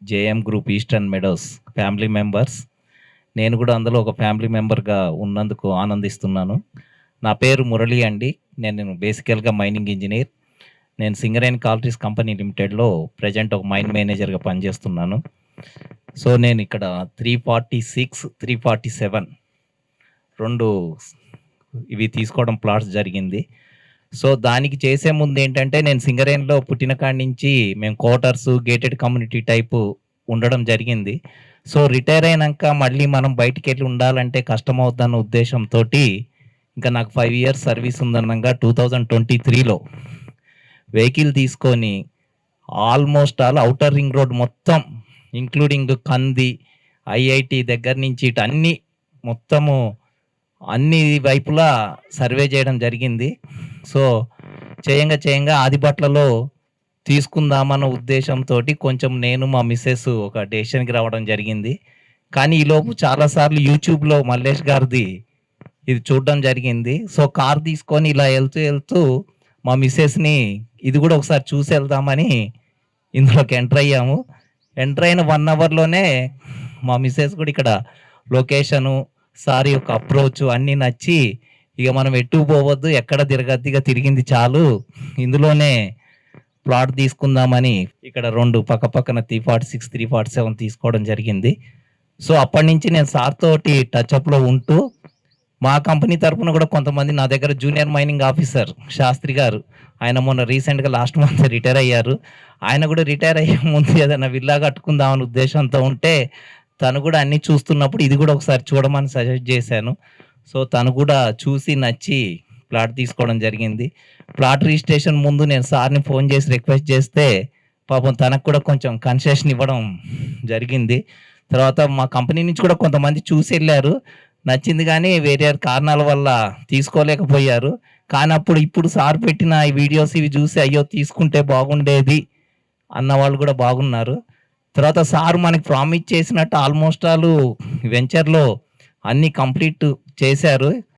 JM group Eastern Meadows family members. నేను కూడా అందులో ఒక ఫ్యామిలీ మెంబర్‌గా ఉన్నందుకు ఆనందిస్తున్నాను. నా పేరు మురళి అండి. నేను బేసికల్‌గా మైనింగ్ ఇంజినీర్. నేను సింగరేణి కాలరీస్ కంపెనీ లిమిటెడ్‌లో ప్రెజెంట్ ఒక మైన్ మేనేజర్‌గా పనిచేస్తున్నాను. సో, నేనిక్కడ 346, 347 2 ఇవి తీసుకోవడం ప్లాట్స్ జరిగింది. సో, దానికి చేసే ముందేంటంటే, నేను సింగరేణిలో పుట్టిన కాడి నుంచి మేము క్వార్టర్స్, గేటెడ్ కమ్యూనిటీ టైపు ఉండడం జరిగింది. సో, రిటైర్ అయినంక మళ్ళీ మనం బయటికెళ్ళి ఉండాలంటే కష్టమవుద్దన్న ఉద్దేశంతోటి, ఇంకా నాకు 5 ఇయర్స్ సర్వీస్ ఉందనంగా 2023లో వెహికల్ తీసుకొని almost all outer ring road మొత్తం ఇంక్లూడింగ్ కంది, ఐఐటీ దగ్గర నుంచి ఇటు అన్నీ మొత్తము అన్ని వైపులా సర్వే చేయడం జరిగింది. సో, చేయంగా ఆదిబట్లలో తీసుకుందామన్న ఉద్దేశంతోటి కొంచెం నేను, మా మిసెస్ ఒక డెసిషన్‌కి రావడం జరిగింది. కానీ ఈలోపు చాలా సార్లు యూట్యూబ్‌లో మల్లేష్ గారిది ఇది చూడడం జరిగింది. సో, కార్ తీసుకొని ఇలా ఎళ్తూ మా మిసెస్‌ని ఇది కూడా ఒకసారి చూసెళ్దామని ఇందులోకి ఎంటర్ అయ్యాము. ఎంటర్ అయిన 1 అవర్‌లోనే మా మిసెస్ కూడా ఇక్కడ లొకేషను, సార్ యొక్క అప్రోచ్ అన్నీ నచ్చి, ఇక మనం ఎటు పోవద్దు, ఎక్కడ తిరగద్దు, ఇక తిరిగింది చాలు. ఇందులోనే ప్లాట్ తీసుకుందామని ఇక్కడ 2 పక్కపక్కన 346, 347 తీసుకోవడం జరిగింది. సో, అప్పటినుంచి నేను సార్ తోటి టచ్‌అప్‌లో ఉంటూ, మా కంపెనీ తరపున కూడా కొంతమంది నా దగ్గర జూనియర్ మైనింగ్ ఆఫీసర్ శాస్త్రి గారు. ఆయన మొన్న రీసెంట్‌గా లాస్ట్ మంత్ రిటైర్ అయ్యారు. ఆయన కూడా రిటైర్ అయ్యే ముందు ఏదైనా విల్లా కట్టుకుందామనే ఉద్దేశంతో ఉంటే, తను కూడా అన్నీ చూస్తున్నప్పుడు ఇది కూడా ఒకసారి చూడమని సజెస్ట్ చేశాను. సో, తను కూడా చూసి నచ్చి ప్లాట్ తీసుకోవడం జరిగింది. ప్లాట్ రిజిస్ట్రేషన్ ముందు నేను సార్‌ని ఫోన్ చేసి రిక్వెస్ట్ చేస్తే, పాపం తనకు కూడా కొంచెం కన్సెషన్ ఇవ్వడం జరిగింది. తర్వాత మా కంపెనీ నుంచి కూడా కొంతమంది చూసెళ్లారు. నచ్చింది గానీ, వేరే కారణాల వల్ల తీసుకోలేకపోయారు. కానీ ఇప్పుడు సార్ పెట్టిన ఈ వీడియోస్ ఇవి చూసి, అయ్యో! తీసుకుంటే బాగుండేది అన్న వాళ్ళు కూడా బాగున్నారు. తర్వాత సార్ మనకి ప్రామిస్ చేసినట్టు ఆల్మోస్ట్ ఆల్ వెంచర్‌లో అన్నీ కంప్లీట్ చేశారు.